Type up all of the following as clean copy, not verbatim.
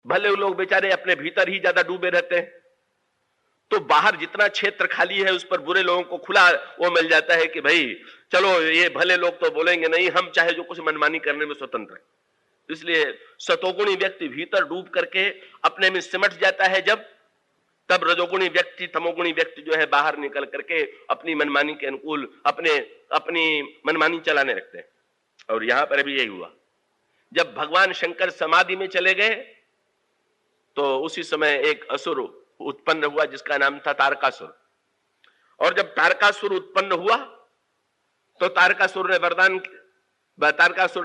भले लोग बेचारे अपने भीतर ही ज्यादा डूबे रहते हैं, तो बाहर जितना क्षेत्र खाली है उस पर बुरे लोगों को खुला वो मिल जाता है कि भाई चलो ये भले लोग तो बोलेंगे नहीं, हम चाहे जो कुछ मनमानी करने में स्वतंत्र हैं। इसलिए सतोगुणी व्यक्ति भीतर डूब करके अपने में सिमट जाता है जब, तब रजोगुणी व्यक्ति तमोगुणी व्यक्ति जो है बाहर निकल करके अपनी मनमानी के अनुकूल अपनी मनमानी चलाने लगते हैं। और यहां पर भी यही हुआ, जब भगवान शंकर समाधि में चले गए तो उसी समय एक असुर उत्पन्न हुआ जिसका नाम था तारकासुर। और जब तारकासुर उत्पन्न हुआ तो तारकासुर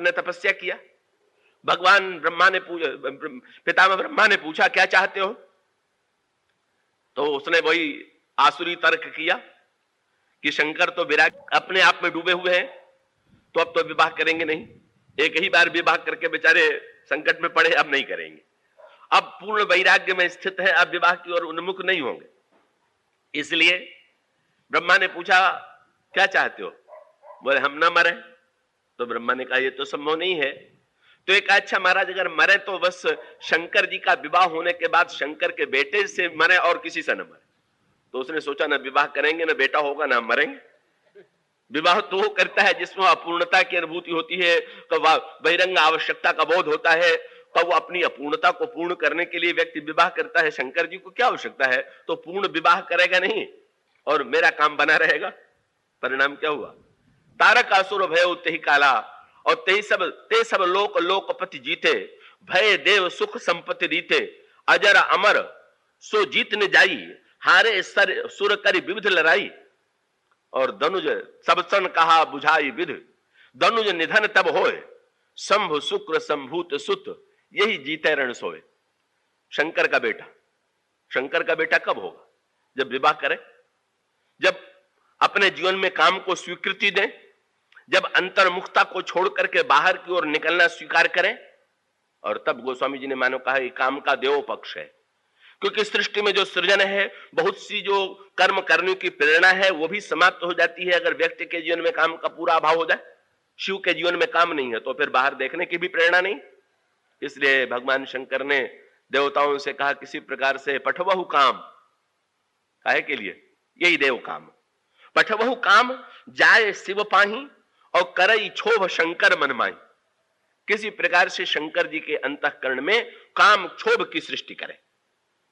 ने तपस्या किया। भगवान ब्रह्मा ने पितामह ब्रह्मा ने पूछा क्या चाहते हो, तो उसने वही आसुरी तर्क किया कि शंकर तो विराग अपने आप में डूबे हुए हैं, तो अब तो विवाह करेंगे नहीं, एक ही बार विवाह करके बेचारे संकट में पड़े, अब नहीं करेंगे, अब पूर्ण वैराग्य में स्थित है, अब विवाह की ओर उन्मुख नहीं होंगे। इसलिए ब्रह्मा ने पूछा क्या चाहते हो, बोले हम ना मरे। तो ब्रह्मा ने कहा ये तो संभव नहीं है। तो एक अच्छा महाराज अगर मरे तो बस शंकर जी का विवाह होने के बाद शंकर के बेटे से मरे और किसी से न मरे। तो उसने सोचा ना विवाह करेंगे ना बेटा होगा ना मरेंगे। विवाह तो वो करता है जिसमें अपूर्णता की अनुभूति होती है, तो बहिरंग आवश्यकता का बोध होता है, तो वो अपनी अपूर्णता को पूर्ण करने के लिए व्यक्ति विवाह करता है। शंकर जी को क्या आवश्यकता है, तो पूर्ण विवाह करेगा नहीं और मेरा काम बना रहेगा। परिणाम क्या हुआ, तारकासुर भय तेहि काला, और ते सब लोकपति जीते, भय देव सुख संपत्ति रीते, अजर अमर सो जीत न जाई, हारे सर सुर करी विविध लड़ाई। और धनुज सब सन कहा बुझाई विध, धनुज निधन तब होए, शंभु शुक्र संभूत सुत, यही जीते रण सोए। शंकर का बेटा कब होगा, जब विवाह करे, जब अपने जीवन में काम को स्वीकृति दें, जब अंतर्मुखता को छोड़ करके बाहर की ओर निकलना स्वीकार करें। और तब गोस्वामी जी ने मानो कहा ये काम का देव पक्ष है, क्योंकि सृष्टि में जो सृजन है, बहुत सी जो कर्म करने की प्रेरणा है वो भी समाप्त हो जाती है अगर व्यक्ति के जीवन में काम का पूरा अभाव हो जाए। शिव के जीवन में काम नहीं है तो फिर बाहर देखने की भी प्रेरणा नहीं। इसलिए भगवान शंकर ने देवताओं से कहा किसी प्रकार से पठवहु काम, काहे के लिए, यही देव काम, पठवहु काम जाए शिव पाही, और करई क्षोभ शंकर मन माही। किसी प्रकार से शंकर जी के अंतःकरण में काम क्षोभ की सृष्टि करे।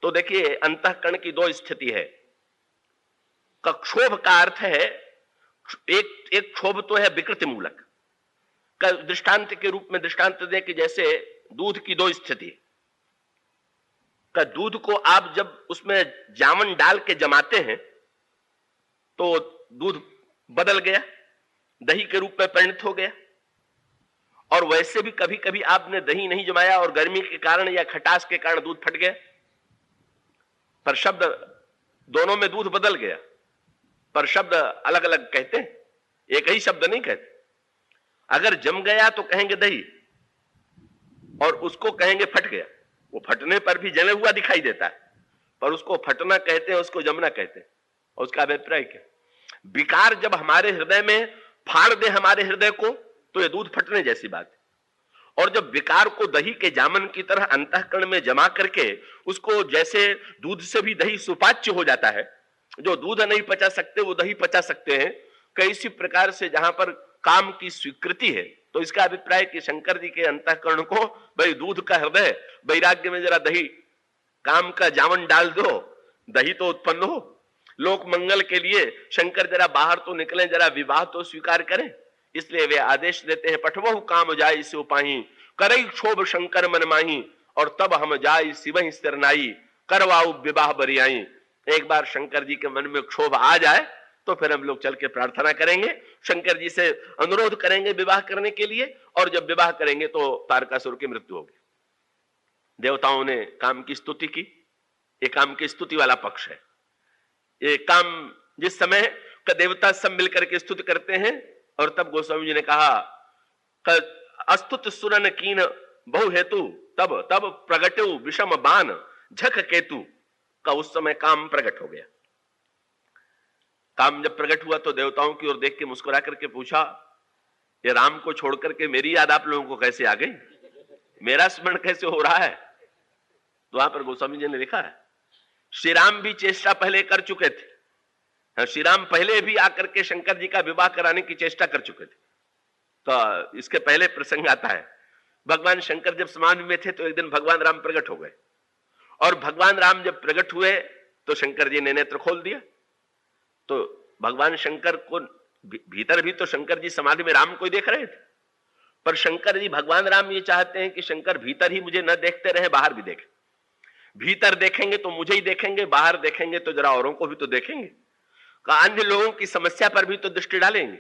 तो देखिए अंतःकरण की दो स्थिति है। क्षोभ का अर्थ है एक क्षोभ तो है विकृति मूलक, का दृष्टांत के रूप में दृष्टांत दे कि जैसे दूध की दो स्थिति, का दूध को आप जब उसमें जामन डाल के जमाते हैं तो दूध बदल गया, दही के रूप में परिणत हो गया। और वैसे भी कभी कभी आपने दही नहीं जमाया और गर्मी के कारण या खटास के कारण दूध फट गया, पर शब्द दोनों में दूध बदल गया, पर शब्द अलग अलग कहते हैं, एक ही शब्द नहीं कहते। अगर जम गया तो कहेंगे दही और उसको कहेंगे फट गया। वो फटने पर भी जमे हुआ दिखाई देता है, पर उसको फटना कहते हैं, उसको जमना कहते हैं। और उसका अभिप्राय क्या, विकार जब हमारे हृदय में फाड़ दे हमारे हृदय को तो ये दूध फटने जैसी बात है। और जब विकार को दही के जामन की तरह अंतःकरण में जमा करके उसको, जैसे दूध से भी दही सुपाच्य हो जाता है, जो दूध नहीं पचा सकते वो दही पचा सकते हैं, कैसी प्रकार से जहां पर काम की स्वीकृति है। तो इसका अभिप्राय कि शंकर जी के अंतःकरण को भाई दूध का हृदय, वैराग्य में जरा दही काम का जामन डाल दो, दही तो उत्पन्न हो। लोक मंगल के लिए शंकर जरा बाहर तो निकले, जरा विवाह तो स्वीकार करें। इसलिए वे आदेश देते हैं पठवहु काम जाय सो पाही, करई क्षोभ शंकर मन माही, और तब हम जाय शिवहि सिरनाई, करवाऊ विवाह बरियाई। एक बार शंकर जी के मन में क्षोभ आ जाए तो फिर हम लोग चल के प्रार्थना करेंगे, शंकर जी से अनुरोध करेंगे विवाह करने के लिए, और जब विवाह करेंगे तो तारकासुर की मृत्यु होगी। देवताओं ने काम की स्तुति की, ये काम की स्तुति वाला पक्ष है। ये काम जिस समय का देवता सब मिलकर के स्तुति करते हैं, और तब गोस्वामी जी ने कहा अस्तुत सुरन कीन बहु हेतु, तब प्रगटु विषम बान झक केतु, का उस समय काम प्रकट हो गया। काम जब प्रकट हुआ तो देवताओं की ओर देख के मुस्कुरा करके पूछा, ये राम को छोड़ करके मेरी याद आप लोगों को कैसे आ गई, मेरा स्मरण कैसे हो रहा है। तो वहां पर गोस्वामी जी ने लिखा है, श्री राम भी चेष्टा पहले कर चुके थे। श्री राम पहले भी आकर के शंकर जी का विवाह कराने की चेष्टा कर चुके थे। तो इसके पहले प्रसंग आता है, भगवान शंकर जब समाधि में थे तो एक दिन भगवान राम प्रकट हो गए, और भगवान राम जब प्रकट हुए तो शंकर जी ने नेत्र खोल दिया। तो भगवान शंकर को भीतर भी तो शंकर जी समाधि में राम को ही देख रहे थे, पर शंकर जी भगवान राम ये चाहते हैं कि शंकर भीतर ही मुझे न देखते रहे, बाहर भी देखें। भीतर देखेंगे तो मुझे ही देखेंगे, बाहर देखेंगे तो जरा औरों को भी तो देखेंगे, अन्य लोगों की समस्या पर भी तो दृष्टि डालेंगे।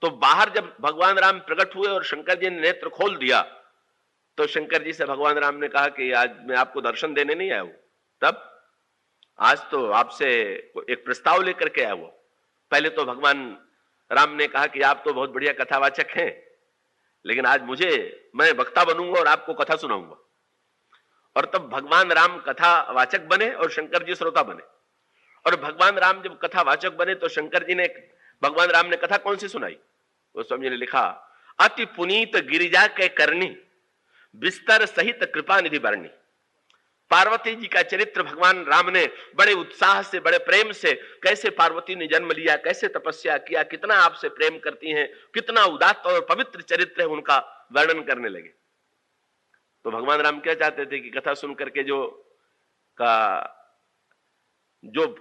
तो बाहर जब भगवान राम प्रकट हुए और शंकर जी ने नेत्र खोल दिया, तो शंकर जी से भगवान राम ने कहा कि आज मैं आपको दर्शन देने नहीं आया हूं, तब आज तो आपसे एक प्रस्ताव लेकर के आया हुआ। पहले तो भगवान राम ने कहा कि आप तो बहुत बढ़िया कथावाचक हैं, लेकिन आज मैं वक्ता बनूंगा और आपको कथा सुनाऊंगा। और तब भगवान राम कथावाचक बने और शंकर जी श्रोता बने। और भगवान राम जब कथावाचक बने तो शंकर जी ने, भगवान राम ने कथा कौन सी सुनाई? गोस्वामी जी ने लिखा, अति पुनीत गिरिजा के करनी, बिस्तर सहित कृपा निधि बरनी। पार्वती जी का चरित्र भगवान राम ने बड़े उत्साह से, बड़े प्रेम से, कैसे पार्वती ने जन्म लिया, कैसे तपस्या किया, कितना आपसे प्रेम करती हैं, कितना उदात्त और पवित्र चरित्र है, उनका वर्णन करने लगे। तो भगवान राम क्या चाहते थे कि कथा सुन करके जो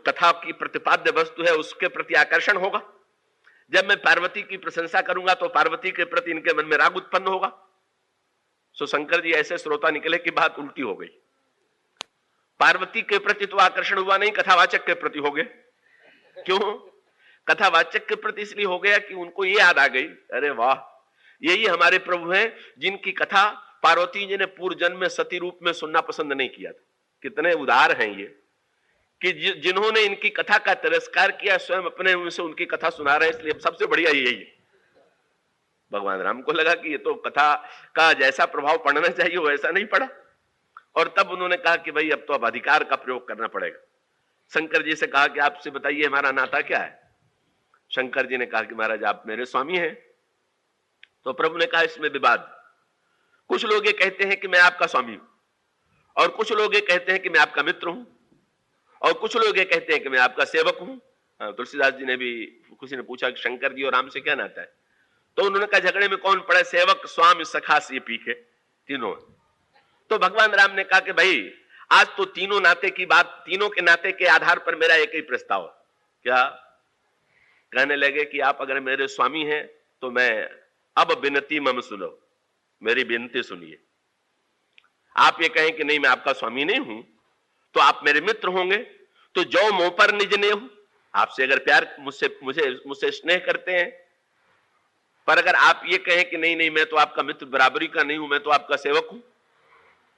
कथा की प्रतिपाद्य वस्तु है उसके प्रति आकर्षण होगा। जब मैं पार्वती की प्रशंसा करूंगा तो पार्वती के प्रति इनके मन में राग उत्पन्न होगा। सो शंकर जी ऐसे श्रोता निकले कि बात उल्टी हो गई। पार्वती के प्रति तो आकर्षण हुआ नहीं, कथावाचक के प्रति हो गए। क्यों? कथावाचक के प्रति इसलिए हो गया कि उनको ये याद आ गई, अरे वाह, यही हमारे प्रभु हैं जिनकी कथा पार्वती जी ने पूर्व जन्म में सती रूप में सुनना पसंद नहीं किया था। कितने उदार हैं ये कि जिन्होंने इनकी कथा का तिरस्कार किया, स्वयं अपने मुंह से उनकी कथा सुना रहे हैं, इसलिए सबसे बढ़िया यही है। भगवान राम को लगा कि ये तो कथा का जैसा प्रभाव पड़ना चाहिए वैसा नहीं पड़ा, और तब उन्होंने कहा कि भाई अब अधिकार का प्रयोग करना पड़ेगा। शंकर जी से कहा कि आपसे बताइए हमारा नाता क्या है? शंकर जी ने कहा कि महाराज आप मेरे स्वामी हैं। तो प्रभु ने कहा इसमें विवाद, कुछ लोग ये कहते हैं कि मैं आपका स्वामी हूं, और कुछ लोग ये कहते हैं कि मैं आपका मित्र हूं, और कुछ लोग ये कहते हैं कि मैं आपका सेवक हूं। तुलसीदास जी ने भी, किसी ने पूछा कि शंकर जी और राम से क्या नाता है? तो उन्होंने कहा झगड़े में कौन पड़े, सेवक स्वामी सखा से पीखे तीनों। तो भगवान राम ने कहा कि भाई आज तो तीनों नाते की बात, तीनों के नाते के आधार पर मेरा एक ही प्रस्ताव है। क्या? कहने लगे कि आप अगर मेरे स्वामी हैं तो मैं अब विनती मम सुनो, मेरी विनती सुनिए। आप ये कहें कि नहीं मैं आपका स्वामी नहीं हूं, तो आप मेरे मित्र होंगे, तो जो मुंह पर निज ने हो, आपसे अगर प्यार मुझसे स्नेह करते हैं, पर अगर आप ये कहें कि नहीं नहीं मैं तो आपका मित्र बराबरी का नहीं हूं, मैं तो आपका सेवक हूं,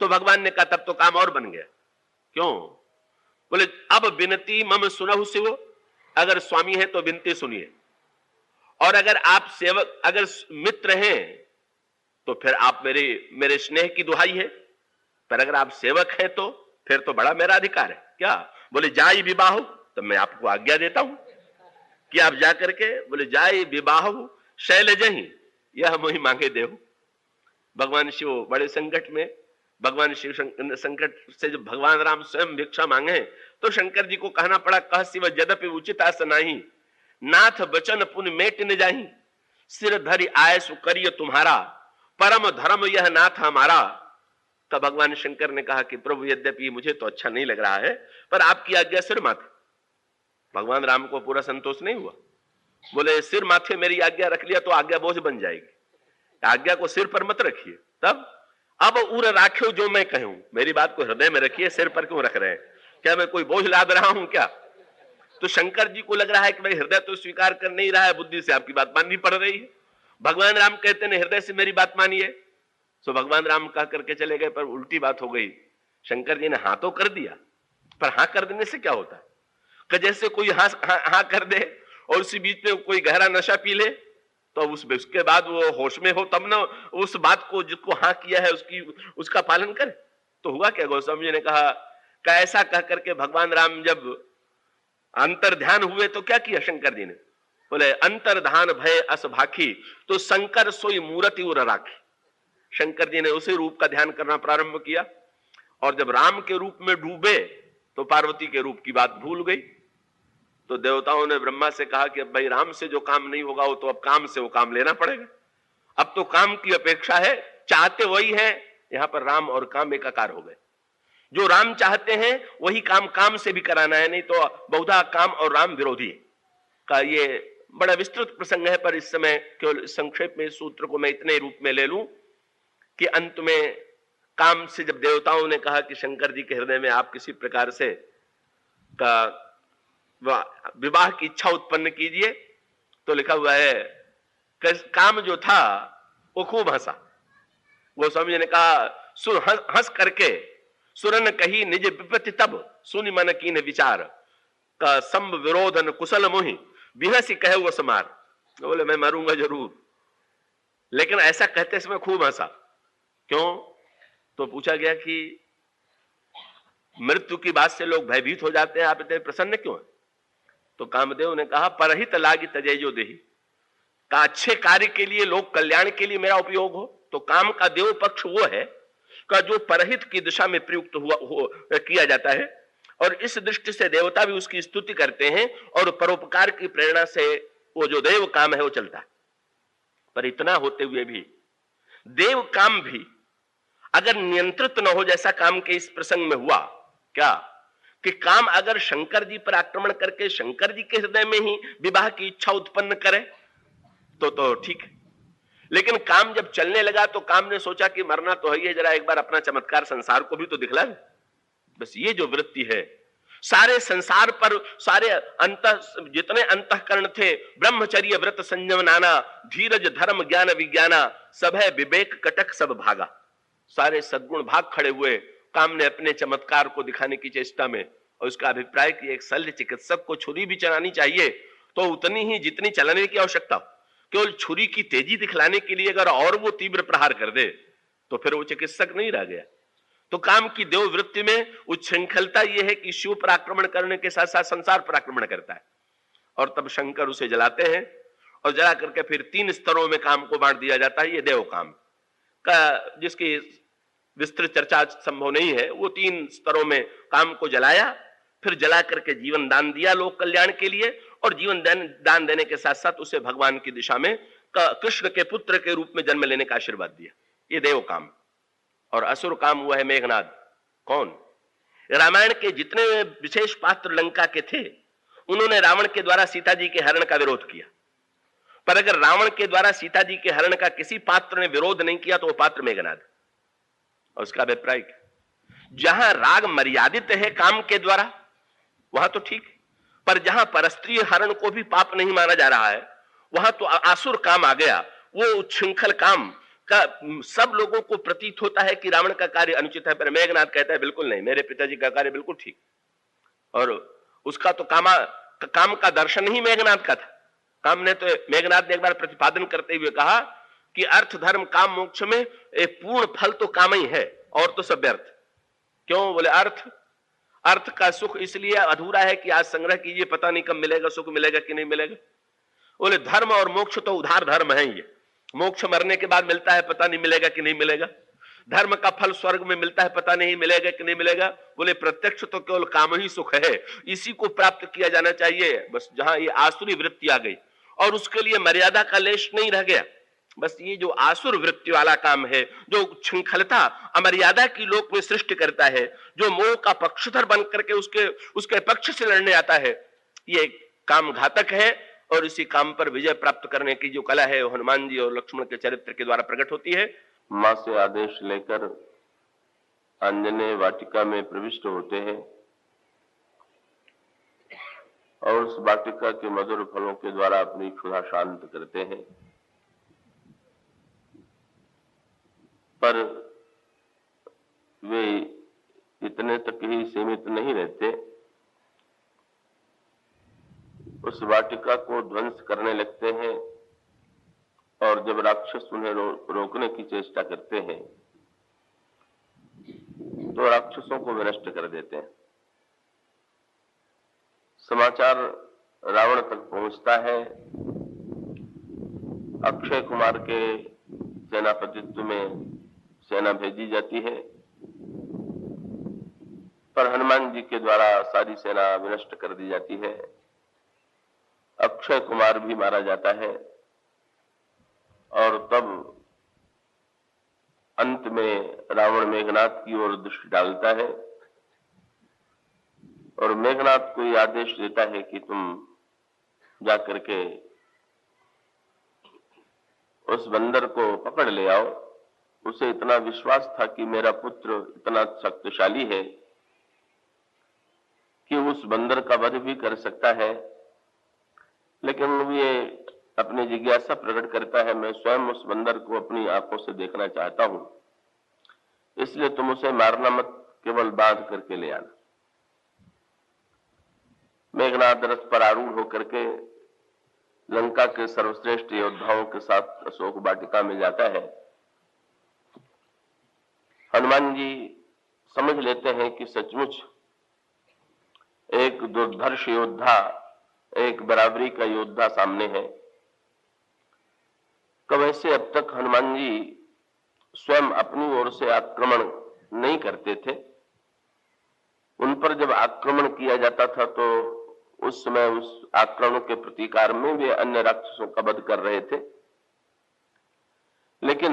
तो भगवान ने कहा तब तो काम और बन गया। क्यों? बोले अब विनती मम सुनहु शिव, अगर स्वामी है तो विनती सुनिए, और अगर आप सेवक, अगर मित्र हैं तो फिर आप मेरे स्नेह की दुहाई है, पर अगर आप सेवक हैं तो फिर तो बड़ा मेरा अधिकार है। क्या? बोले जाई विवाह, तो मैं आपको आज्ञा देता हूं कि आप जाकर के, बोले जाई विवाह शैलजहि यह मोहि मांगे देहु। भगवान शिव बड़े संकट में, भगवान शिव संकट से जब भगवान राम स्वयं भिक्षा मांगे तो शंकर जी को कहना पड़ा, कह शिव यद्यपि उचित आस नाही, नाथ बचन पुन मेट न जाही, सिर धरि आय सुकरिय तुम्हारा, परम धर्म यह नाथ हमारा। तब भगवान शंकर ने कहा कि प्रभु यद्यपि मुझे तो अच्छा नहीं लग रहा है, पर आपकी आज्ञा सिर माथे। भगवान राम को पूरा संतोष नहीं हुआ। बोले सिर माथे मेरी आज्ञा रख लिया तो आज्ञा बोझ बन जाएगी, आज्ञा को सिर पर मत रखिए। तब अब उर राख्यो जो मैं कहूं, मेरी बात को हृदय में रखिए, सिर पर क्यों रख रहे हैं? क्या मैं कोई बोझ लाद रहा हूं क्या? तो शंकर जी को लग रहा है कि भाई हृदय तो स्वीकार कर नहीं रहा है, बुद्धि से आपकी बात माननी पड़ रही है। भगवान राम कहते हैं हृदय से मेरी बात मानिए। तो भगवान राम कह करके चले गए, पर उल्टी बात हो गई। शंकर जी ने हाँ तो कर दिया, पर हाँ कर देने से क्या होता है कि जैसे कोई हाँ कर दे और उसी बीच में कोई गहरा नशा पी ले, तो उसके बाद वो होश में हो तब ना उस बात को जिसको हाँ किया है उसका पालन करे। तो हुआ क्या? गोस्वामी जी ने कहा ऐसा कह करके भगवान राम जब अंतर्ध्यान हुए तो क्या किया शंकर जी ने? बोले अंतर्धान भय अस भाखी, तो शंकर सोई मूर्ति उर राखी। शंकर जी ने उसी रूप का ध्यान करना प्रारंभ किया और जब राम के रूप में डूबे तो पार्वती के रूप की बात भूल गई। तो देवताओं ने ब्रह्मा से कहा कि अब भाई राम से जो काम नहीं होगा वो तो अब काम से वो काम लेना पड़ेगा। अब तो काम की अपेक्षा है, चाहते वही है। यहां पर राम और काम एकाकार हो गए। जो राम चाहते हैं वही काम काम से भी कराना है, नहीं तो बहुधा काम और राम विरोधी का। ये बड़ा विस्तृत प्रसंग है, पर इस समय केवल संक्षेप में इस सूत्र को मैं इतने रूप में ले लूं कि अंत में काम से जब देवताओं ने कहा कि शंकर जी के हृदय में आप किसी प्रकार से का विवाह की इच्छा उत्पन्न कीजिए, तो लिखा हुआ है काम जो था वो खूब हंसा। गोस्वामी जी ने कहा हंस करके सुरन कही निज विपत्ति तब सुनि मन कीन विचार का संभ विरोधन कुशल मोहि बिहसी कहे वो समार। बोले मैं मरूंगा जरूर, लेकिन ऐसा कहते समय खूब हंसा। क्यों? तो पूछा गया कि मृत्यु की बात से लोग भयभीत हो जाते हैं, आप इतने प्रसन्न क्यों हैं? तो कामदेव ने कहा परहित लागी तजेजो देही, का अच्छे कार्य के लिए, लोक कल्याण के लिए मेरा उपयोग हो। तो काम का देव पक्ष वो है का जो परहित की दिशा में प्रयुक्त किया जाता है, और इस दृष्टि से देवता भी उसकी स्तुति करते हैं, और परोपकार की प्रेरणा से वो जो देव काम है वो चलता है। पर इतना होते हुए भी देव काम भी अगर नियंत्रित न हो, जैसा काम के इस प्रसंग में हुआ, क्या कि काम अगर शंकर जी पर आक्रमण करके शंकर जी के हृदय में ही विवाह की इच्छा उत्पन्न करे तो ठीक है। लेकिन काम जब चलने लगा तो काम ने सोचा कि मरना तो है ही, जरा एक बार अपना चमत्कार संसार को भी तो दिखला दे। बस ये जो वृत्ति है सारे संसार पर, सारे जितने अंतःकरण थे, ब्रह्मचर्य व्रत संयम नाना, धीरज धर्म ज्ञान विज्ञाना, सब है विवेक कटक सब भागा। सारे सद्गुण भाग खड़े हुए काम ने अपने चमत्कार को दिखाने की चेष्टा में। और उसका अभिप्राय कि एक शल्य चिकित्सक को छुरी भी चलानी चाहिए तो उतनी ही जितनी चलाने की आवश्यकता। केवल छुरी की तेजी दिखलाने के लिए अगर और वो तीव्र प्रहार कर दे तो फिर वो चिकित्सक नहीं रह गया। तो काम की देव वृत्ति में उच्छृंखलता यह है कि शिव पर आक्रमण करने के साथ साथ संसार पर आक्रमण करता है, और तब शंकर उसे जलाते हैं, और जला करके फिर 3 स्तरों में काम को बांट दिया जाता है। ये देव काम का, जिसकी विस्तृत चर्चा संभव नहीं है, वो 3 स्तरों में काम को जलाया, फिर जला करके जीवन दान दिया लोक कल्याण के लिए, और जीवन दान देने के साथ साथ उसे भगवान की दिशा में कृष्ण के पुत्र के रूप में जन्म लेने का आशीर्वाद दिया। ये देव काम। और असुर काम हुआ है मेघनाद। कौन? रामायण के जितने विशेष पात्र लंका के थे, उन्होंने रावण के द्वारा सीता जी के हरण का विरोध किया। पर अगर रावण के द्वारा सीता जी के हरण का किसी पात्र ने विरोध नहीं किया तो वो पात्र मेघनाद। और उसका अभिप्राय जहां राग मर्यादित है काम के द्वारा वहां तो ठीक, पर जहां परस्त्रीय हरण को भी पाप नहीं माना जा रहा है वहां तो आसुर काम आ गया। वो उच्छृंखल काम का सब लोगों को प्रतीत होता है कि रावण का कार्य अनुचित है, पर मेघनाद कहता है बिल्कुल नहीं, मेरे पिताजी का कार्य बिल्कुल ठीक। और उसका तो काम का दर्शन ही मेघनाद का था। काम ने तो, मेघनाद ने एक बार प्रतिपादन करते हुए कहा कि अर्थ धर्म काम मोक्ष में एक पूर्ण फल तो काम ही है, और तो सब व्यर्थ। क्यों? बोले अर्थ का सुख इसलिए अधूरा है कि आज संग्रह कीजिए, पता नहीं कब मिलेगा, सुख मिलेगा कि नहीं मिलेगा। बोले धर्म और मोक्ष तो उधार धर्म है, ये मोक्ष मरने के बाद मिलता है, पता नहीं मिलेगा कि नहीं मिलेगा। धर्म का फल स्वर्ग में मिलता है, पता नहीं मिलेगा कि नहीं मिलेगा। बोले प्रत्यक्ष तो केवल काम ही सुख है, इसी को प्राप्त किया जाना चाहिए। बस जहां ये आसुरी वृत्ति आ गई और उसके लिए मर्यादा का लेश नहीं रह गया, बस ये जो आसुर वृत्ति वाला काम है, जो श्रृंखलता अमर्यादा की लोक में सृष्टि करता है, जो मोह का पक्षधर बन करके उसके पक्ष से लड़ने आता है, ये काम घातक है। और इसी काम पर विजय प्राप्त करने की जो कला है हनुमान जी और लक्ष्मण के चरित्र के द्वारा प्रकट होती है। मां से आदेश लेकर आंजनेय वाटिका में प्रविष्ट होते हैं और उस वाटिका के मधुर फलों के द्वारा अपनी क्षुधा शांत करते हैं। पर वे इतने तक ही सीमित नहीं रहते, उस वाटिका को ध्वंस करने लगते हैं, और जब राक्षस उन्हें रोकने की चेष्टा करते हैं तो राक्षसों को विनष्ट कर देते हैं। समाचार रावण तक पहुंचता है। अक्षय कुमार के सेनापतित्व में सेना भेजी जाती है पर हनुमान जी के द्वारा सारी सेना विनष्ट कर दी जाती है। अक्षय कुमार भी मारा जाता है और तब अंत में रावण मेघनाद की ओर दृष्टि डालता है और मेघनाद को यह आदेश देता है कि तुम जाकर के उस बंदर को पकड़ ले आओ। उसे इतना विश्वास था कि मेरा पुत्र इतना शक्तिशाली है कि उस बंदर का वध भी कर सकता है, लेकिन ये अपनी जिज्ञासा प्रकट करता है, मैं स्वयं उस बंदर को अपनी आंखों से देखना चाहता हूं, इसलिए तुम उसे मारना मत, केवल बांध करके ले आना। मेघनाद रथ पर आरूढ़ होकर के लंका के सर्वश्रेष्ठ योद्धाओं के साथ अशोक वाटिका में जाता है। हनुमान जी समझ लेते हैं कि सचमुच एक दुर्धर्ष योद्धा, एक बराबरी का योद्धा सामने है। कब ऐसे अब तक हनुमान जी स्वयं अपनी ओर से आक्रमण नहीं करते थे। उन पर जब आक्रमण किया जाता था तो उस समय उस आक्रमण के प्रतिकार में वे अन्य राक्षसों का वध कर रहे थे, लेकिन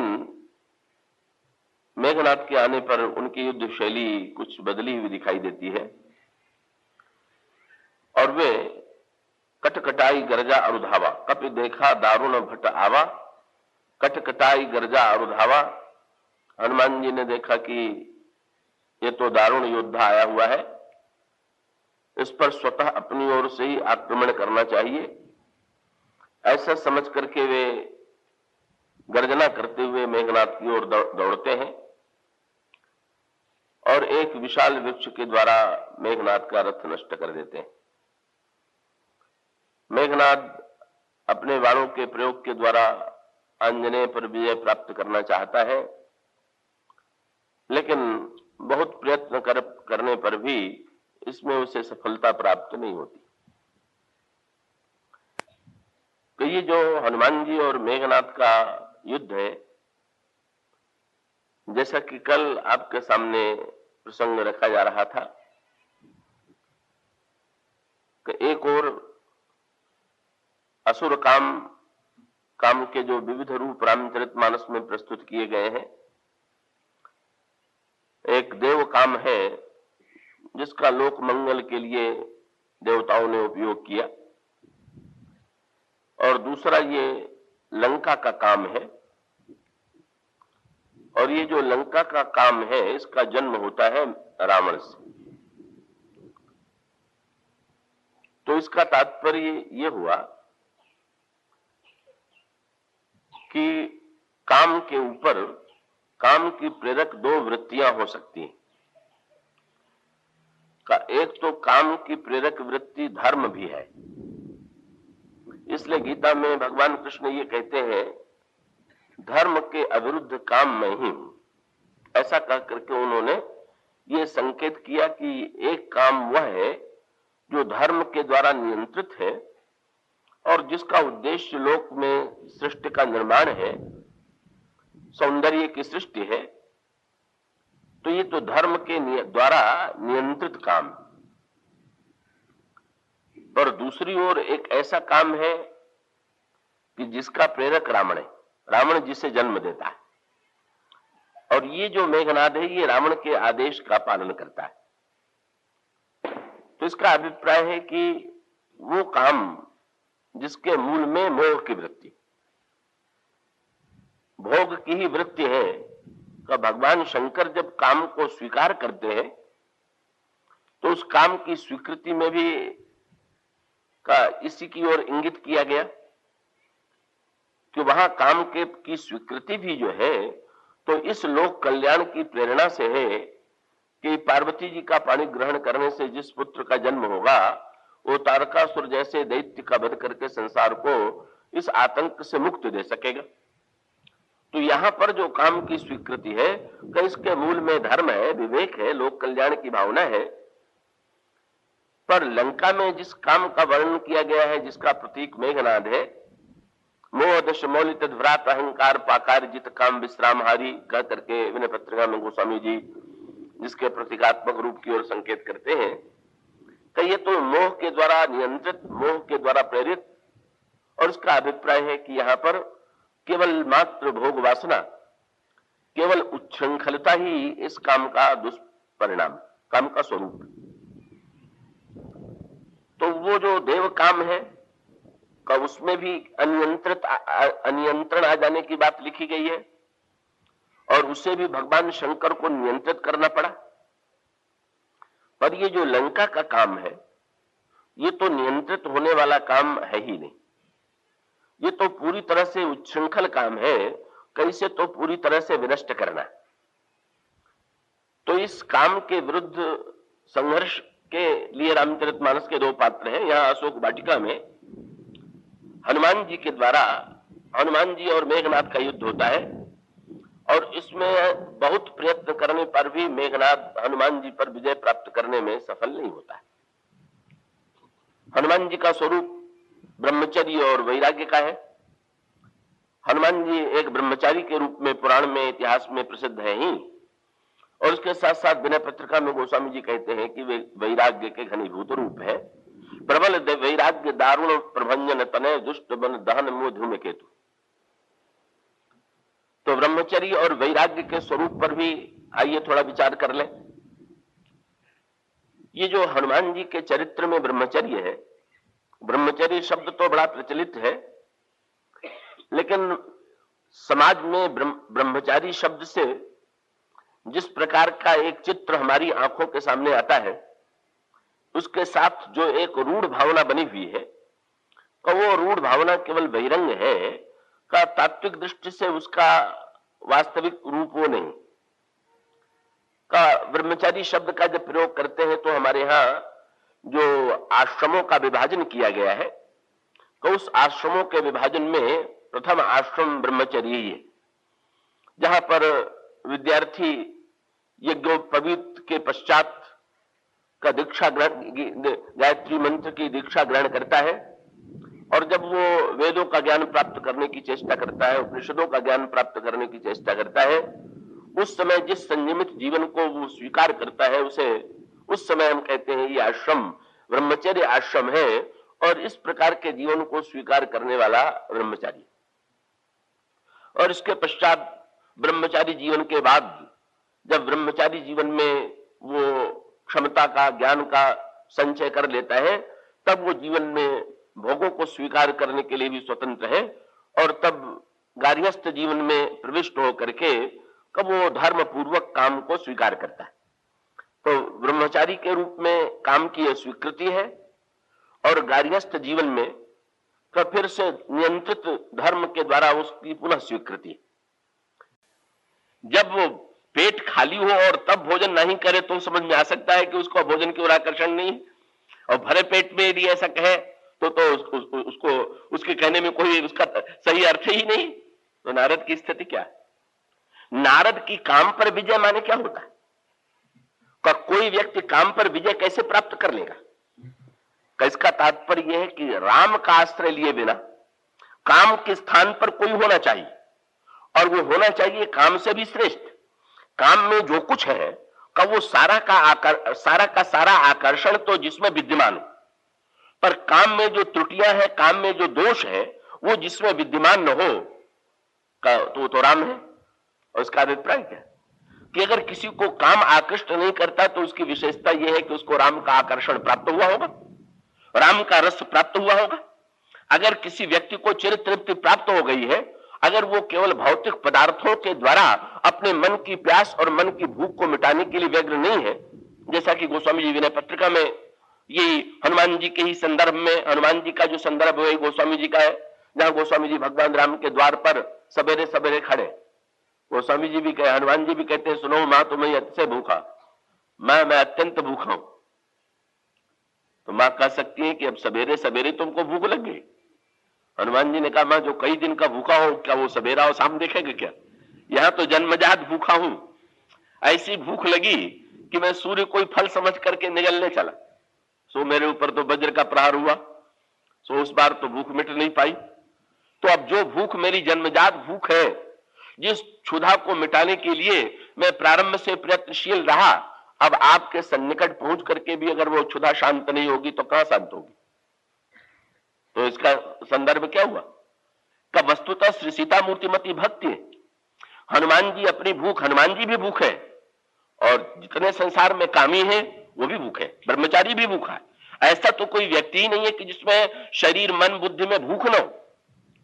मेघनाद के आने पर उनकी युद्ध शैली कुछ बदली हुई दिखाई देती है और वे कटकटाई गर्जा अरुधावा, कपि देखा दारुण भट आवा, कटकटाई गर्जा अरुधावा। हनुमान जी ने देखा कि ये तो दारुण योद्धा आया हुआ है, इस पर स्वतः अपनी ओर से ही आक्रमण करना चाहिए। ऐसा समझ करके वे गर्जना करते हुए मेघनाद की ओर दौड़ते हैं और एक विशाल वृक्ष के द्वारा मेघनाद का रथ नष्ट कर देते हैं। मेघनाद अपने बाणों के प्रयोग के द्वारा आंजनेय पर विजय प्राप्त करना चाहता है, लेकिन बहुत प्रयत्न करने पर भी इसमें उसे सफलता प्राप्त नहीं होती। तो ये जो हनुमान जी और मेघनाद का युद्ध है, जैसा कि कल आपके सामने प्रसंग रखा जा रहा था कि एक और असुर काम के जो विविध रूप रामचरितमानस में प्रस्तुत किए गए हैं, एक देव काम है जिसका लोक मंगल के लिए देवताओं ने उपयोग किया, और दूसरा ये लंका का काम है। और ये जो लंका का काम है इसका जन्म होता है रावण से। तो इसका तात्पर्य ये हुआ कि काम के ऊपर काम की प्रेरक दो वृत्तियां हो सकती हैं। एक तो काम की प्रेरक वृत्ति धर्म भी है। इसलिए गीता में भगवान कृष्ण ये कहते हैं, धर्म के अविरुद्ध काम में ही हूं। ऐसा कह करके उन्होंने ये संकेत किया कि एक काम वह है जो धर्म के द्वारा नियंत्रित है और जिसका उद्देश्य लोक में सृष्टि का निर्माण है, सौंदर्य की सृष्टि है। तो ये तो धर्म के द्वारा नियंत्रित काम। पर दूसरी ओर एक ऐसा काम है कि जिसका प्रेरक रावण है, रावण जिसे जन्म देता है। और ये जो मेघनाद है ये रावण के आदेश का पालन करता है। तो इसका अभिप्राय है कि वो काम जिसके मूल में मोह की वृत्ति, भोग की ही वृत्ति है, का भगवान शंकर जब काम को स्वीकार करते हैं तो उस काम की स्वीकृति में भी का इसी की ओर इंगित किया गया कि वहां काम के की स्वीकृति भी जो है तो इस लोक कल्याण की प्रेरणा से है कि पार्वती जी का पाणी ग्रहण करने से जिस पुत्र का जन्म होगा वो तारकासुर जैसे दैत्य का वध करके संसार को इस आतंक से मुक्त दे सकेगा। तो यहां पर जो काम की स्वीकृति है कि इसके मूल में धर्म है, विवेक है, लोक कल्याण की भावना है। पर लंका में जिस काम का वर्णन किया गया है, जिसका प्रतीक मेघनाद है, मोह दश मौलित व्रात अहंकार पाकार जित काम विश्रामहारी कह करके विनय पत्रिका में गोस्वामी जी जिसके प्रतीकात्मक रूप की ओर संकेत करते हैं कि ये तो मोह के द्वारा नियंत्रित, मोह के द्वारा प्रेरित, और उसका अभिप्राय है कि यहां पर केवल मात्र भोग वासना, केवल उच्छृंखलता ही इस काम का दुष्परिणाम, काम का स्वरूप। तो वो जो देव काम है का उसमें भी अनियंत्रण आ जाने की बात लिखी गई है, और उसे भी भगवान शंकर को नियंत्रित करना पड़ा। पर ये जो लंका का काम है, ये तो नियंत्रित होने वाला काम है ही नहीं, ये तो पूरी तरह से उच्छृंखल काम है, कैसे तो पूरी तरह से विनष्ट करना। तो इस काम के विरुद्ध संघर्ष के लिए रामचरितमानस के दो पात्र हैं। यहां अशोक वाटिका में हनुमान जी के द्वारा हनुमान जी और मेघनाद का युद्ध होता है, और इसमें बहुत प्रयत्न करने पर भी मेघनाद हनुमान जी पर विजय प्राप्त करने में सफल नहीं होता है। हनुमान जी का स्वरूप ब्रह्मचर्य और वैराग्य का है। हनुमान जी एक ब्रह्मचारी के रूप में पुराण में, इतिहास में प्रसिद्ध है ही, और उसके साथ साथ विनय पत्रिका में गोस्वामी जी कहते हैं कि वे वैराग्य के घनीभूत रूप है। प्रबल वैराग्य दारुण प्रभंजन तनय दुष्ट बन दहन मोधु में केतु। तो ब्रह्मचर्य और वैराग्य के स्वरूप पर भी आइए थोड़ा विचार कर लें। ये जो हनुमान जी के चरित्र में ब्रह्मचर्य है, ब्रह्मचर्य शब्द तो बड़ा प्रचलित है, लेकिन समाज में ब्रह्मचारी शब्द से जिस प्रकार का एक चित्र हमारी आंखों के सामने आता है, उसके साथ जो एक रूढ़ भावना बनी हुई है, का वो रूढ़ भावना केवल बहिरंग है, का तात्विक दृष्टि से उसका वास्तविक रूप वो नहीं। का ब्रह्मचारी शब्द का जब प्रयोग करते हैं तो हमारे यहां जो आश्रमों का विभाजन किया गया है, तो उस आश्रमों के विभाजन में प्रथम आश्रम ब्रह्मचर्य ही है, जहां पर विद्यार्थी यज्ञोपवीत के पश्चात का दीक्षा ग्रहण, गायत्री मंत्र की दीक्षा ग्रहण करता है, और जब वो वेदों का ज्ञान प्राप्त करने की चेष्टा करता है, उपनिषदों का ज्ञान प्राप्त करने की चेष्टा करता है, उस समय जिस संयमित जीवन को वो स्वीकार करता है, उसे उस समय हम कहते हैं ये आश्रम ब्रह्मचर्य आश्रम है, और इस प्रकार के जीवन को स्वीकार करने वाला ब्रह्मचारी। और इसके पश्चात ब्रह्मचारी जीवन के बाद जब ब्रह्मचारी जीवन में वो क्षमता का, ज्ञान का संचय कर लेता है, तब वो जीवन में भोगों को स्वीकार करने के लिए भी स्वतंत्र है, और तब गार्हस्थ जीवन में प्रविष्ट होकर के कब वो धर्म पूर्वक काम को स्वीकार करता है। तो ब्रह्मचारी के रूप में काम की यह स्वीकृति है, और गार्हस्थ जीवन में तो फिर से नियंत्रित धर्म के द्वारा उसकी पुनः स्वीकृति। जब वो पेट खाली हो और तब भोजन नहीं करे तो समझ में आ सकता है कि उसको भोजन की ओर आकर्षण नहीं, और भरे पेट में यदि ऐसा कहे तो उसको उसके कहने में कोई उसका सही अर्थ ही नहीं। तो नारद की स्थिति क्या है? नारद की काम पर विजय माने क्या होता है? का कोई व्यक्ति काम पर विजय कैसे प्राप्त कर लेगा? इसका तात्पर्य यह है कि राम का आश्रय लिए बिना काम के स्थान पर कोई होना चाहिए, और वो होना चाहिए काम से भी श्रेष्ठ। काम में जो कुछ है का वो सारा का सारा आकर्षण तो जिसमें विद्यमान हो, पर काम में जो त्रुटियां हैं, काम में जो दोष है, वो जिसमें विद्यमान न हो का तो राम है। और उसका अभिप्राय क्या कि अगर किसी को काम आकृष्ट नहीं करता तो उसकी विशेषता यह है कि उसको राम का आकर्षण प्राप्त हुआ होगा, राम का रस प्राप्त हुआ होगा। अगर किसी व्यक्ति को चिर तृप्ति प्राप्त हो गई है, अगर वो केवल भौतिक पदार्थों के द्वारा अपने मन की प्यास और मन की भूख को मिटाने के लिए व्यग्र नहीं है, जैसा कि गोस्वामी जी विनय पत्रिका में ये हनुमान जी के ही संदर्भ में, हनुमान जी का जो संदर्भ है गोस्वामी जी का है, जहां गोस्वामी जी भगवान राम के द्वार पर सवेरे सवेरे खड़े, गोस्वामी जी भी कहे, हनुमान जी भी कहते हैं, सुनो मां तुम्हें अतिशय भूखा, मैं अत्यंत भूखा हूं। तो मां कह सकती है कि अब सवेरे सवेरे तुमको भूख लग गई। हनुमान जी ने कहा, मैं जो कई दिन का भूखा हूं, क्या वो सवेरा और शाम देखेगा क्या? यहां तो जन्मजात भूखा हूं। ऐसी भूख लगी कि मैं सूर्य कोई फल समझ करके निगलने चला, सो मेरे ऊपर तो वज्र का प्रहार हुआ, सो उस बार तो भूख मिट नहीं पाई। तो अब जो भूख मेरी जन्मजात भूख है, जिस क्षुधा को मिटाने के लिए मैं प्रारंभ से प्रयत्नशील रहा, अब आपके सन्निकट पहुंच करके भी अगर वो क्षुधा शांत नहीं होगी तो कहां शांत होगी? तो इसका संदर्भ क्या हुआ? का वस्तुतः श्री सीता मूर्तिमती भक्ति है। हनुमान जी अपनी भूख, हनुमान जी भी भूख है, और जितने संसार में कामी है वो भी भूख है, ब्रह्मचारी भी भूखा है। ऐसा तो कोई व्यक्ति ही नहीं है कि जिसमें शरीर मन बुद्धि में भूख न हो।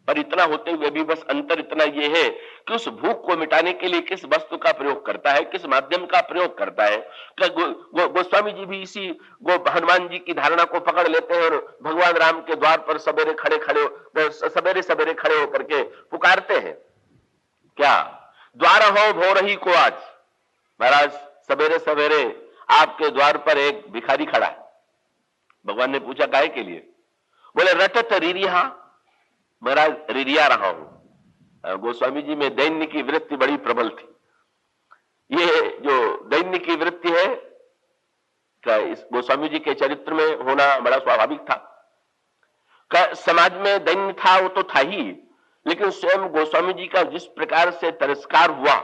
पर इतना होते हुए भी बस अंतर इतना ये है कि उस भूख को मिटाने के लिए किस वस्तु का प्रयोग करता है, किस माध्यम का प्रयोग करता है। गोस्वामी जी भी इसी हनुमान जी की धारणा को पकड़ लेते हैं और भगवान राम के द्वार पर सवेरे सवेरे खड़े होकर के पुकारते हैं, क्या द्वार हो भोरही को आज। महाराज सवेरे सवेरे आपके द्वार पर एक भिखारी खड़ा है। भगवान ने पूछा काहे के लिए? बोले रटत रिरिहा, महाराज रिरिया रहा हूं। गोस्वामी जी में दैन्य की वृत्ति बड़ी प्रबल थी। ये जो दैन्य की वृत्ति है का इस गोस्वामी जी के चरित्र में होना बड़ा स्वाभाविक था। का समाज में दैन्य था वो तो था ही, लेकिन स्वयं गोस्वामी जी का जिस प्रकार से तिरस्कार हुआ,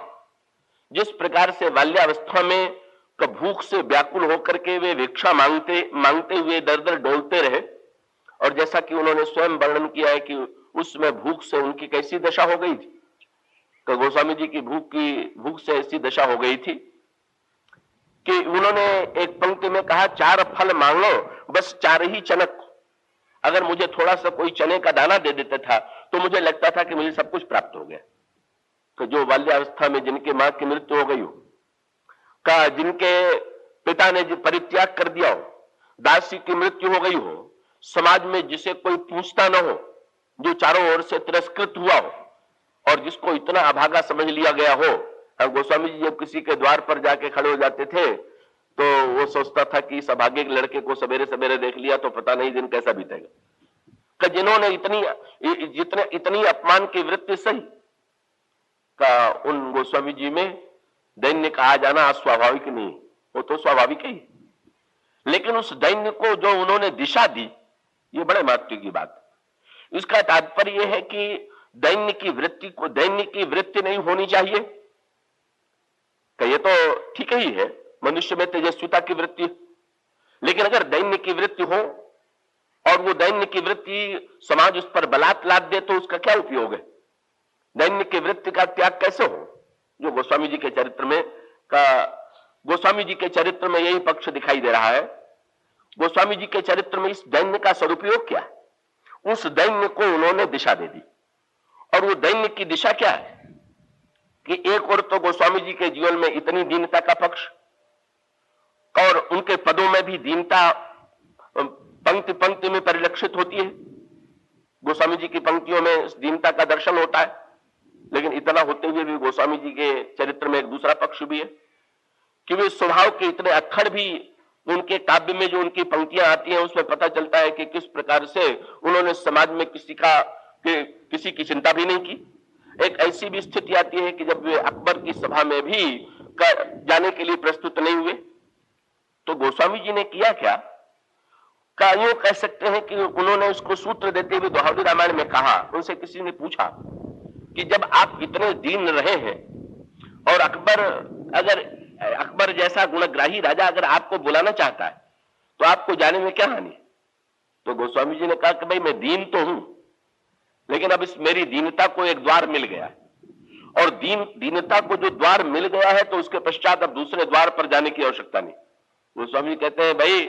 जिस प्रकार से बाल्यावस्था में भूख से व्याकुल होकर के वे भिक्षा मांगते हुए दर दर डोलते रहे, और जैसा कि उन्होंने स्वयं वर्णन किया है कि उसमें भूख से उनकी कैसी दशा हो गई थी। तो गोस्वामी जी की भूख से ऐसी दशा हो गई थी कि उन्होंने एक पंक्ति में कहा, 4 फल मांगो बस 4 ही चनक। अगर मुझे थोड़ा सा कोई चने का दाना दे देता था तो मुझे लगता था कि मुझे सब कुछ प्राप्त हो गया। तो जो बाल्यावस्था में जिनके मां की मृत्यु हो गई हो, का जिनके पिता ने परित्याग कर दिया हो, दासी की मृत्यु हो गई हो, समाज में जिसे कोई पूछता न हो, जो चारों ओर से तिरस्कृत हुआ हो, और जिसको इतना अभागा समझ लिया गया हो। अब गोस्वामी जी जब किसी के द्वार पर जाके खड़े हो जाते थे तो वो सोचता था कि इस अभागे के लड़के को सवेरे सवेरे देख लिया तो पता नहीं दिन कैसा बीतेगा। जिन्होंने इतनी अपमान की वृत्ति सही का उन गोस्वामी जी में दैन्य कहा जाना अस्वाभाविक नहीं, वो तो स्वाभाविक ही। लेकिन उस दैन्य को जो उन्होंने दिशा दी, ये बड़े महत्व की बात। इसका तात्पर्य यह है कि दैन्य की वृत्ति नहीं होनी चाहिए। कि ये तो ठीक ही है, मनुष्य में तेजस्विता की वृत्ति, लेकिन अगर दैन्य की वृत्ति हो और वो दैन्य की वृत्ति समाज उस पर बलात् लाद दे तो उसका क्या उपयोग है? दैन्य की वृत्ति का त्याग कैसे हो? जो गोस्वामी जी के चरित्र में यही पक्ष दिखाई दे रहा है। गोस्वामी जी के चरित्र में इस दैन्य का सदुपयोग क्या है? उस दैन्य को उन्होंने दिशा दे दी। और वो दैन्य की दिशा क्या है कि एक और तो गोस्वामी जी के जीवन में इतनी दीनता का पक्ष, और उनके पदों में भी दीनता पंक्ति पंक्ति में परिलक्षित होती है। गोस्वामी जी की पंक्तियों में दीनता का दर्शन होता है। लेकिन इतना होते हुए भी गोस्वामी जी के चरित्र में एक दूसरा पक्ष भी है कि वे स्वभाव के इतने अक्खड़ भी, उनके काव्य में जो उनकी पंक्तियां आती हैं उसमें पता चलता है कि किस प्रकार से उन्होंने समाज में किसी की चिंता भी नहीं की। एक ऐसी भी स्थिति आती है कि जब वे अकबर की सभा में भी जाने के लिए प्रस्तुत नहीं हुए तो गोस्वामी जी ने किया क्या? यूं कह सकते हैं कि उन्होंने उसको सूत्र देते हुए दोहावली रामायण में कहा। उनसे किसी ने पूछा कि जब आप इतने दीन रहे हैं और अकबर जैसा गुणग्राही राजा अगर आपको बुलाना चाहता है तो आपको जाने में क्या हानि? तो गोस्वामी जी ने कहा कि भाई मैं दीन तो हूं, लेकिन अब इस मेरी दीनता को एक द्वार मिल गया है, और दीनता को जो द्वार मिल गया है तो उसके पश्चात अब दूसरे द्वार पर जाने की आवश्यकता नहीं। गोस्वामी जी कहते हैं भाई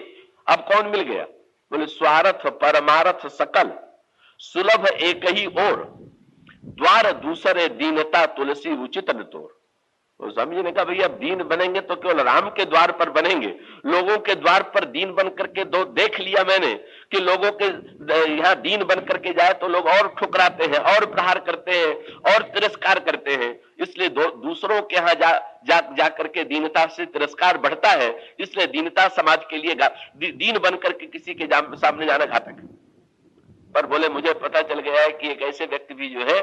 अब कौन मिल गया? बोले स्वार्थ परमार्थ सकल सुलभ एक ही और, द्वार दूसरे दीनता तुलसी उचित न तोर। गोस्वामी जी ने कहा भैया अब दीन बनेंगे तो केवल राम के द्वार पर बनेंगे, लोगों के द्वार पर दीन बन करके देख लिया मैंने कि लोगों के यहाँ दीन बन करके जाए तो लोग और ठुकराते हैं और प्रहार करते हैं और तिरस्कार करते हैं। इसलिए दूसरों के यहाँ जा करके दीनता से तिरस्कार बढ़ता है। इसलिए दीनता समाज के लिए दीन बन करके किसी के सामने जाना घातक है। पर बोले मुझे पता चल गया है कि एक ऐसे व्यक्ति भी जो है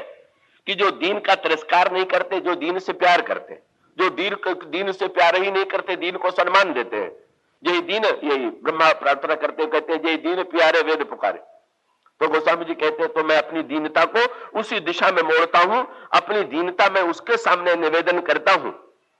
कि जो दीन का तिरस्कार नहीं करते, जो दीन से प्यार करते, जो दीन से प्यार ही नहीं करते, दीन को सम्मान देते हैं। यही ब्रह्मा प्रार्थना करते कहते हैं जय दीन प्यारे वेद पुकारे। तो गोस्वामी जी कहते हैं तो मैं अपनी दीनता को उसी दिशा में मोड़ता हूं, अपनी दीनता में उसके सामने निवेदन करता हूं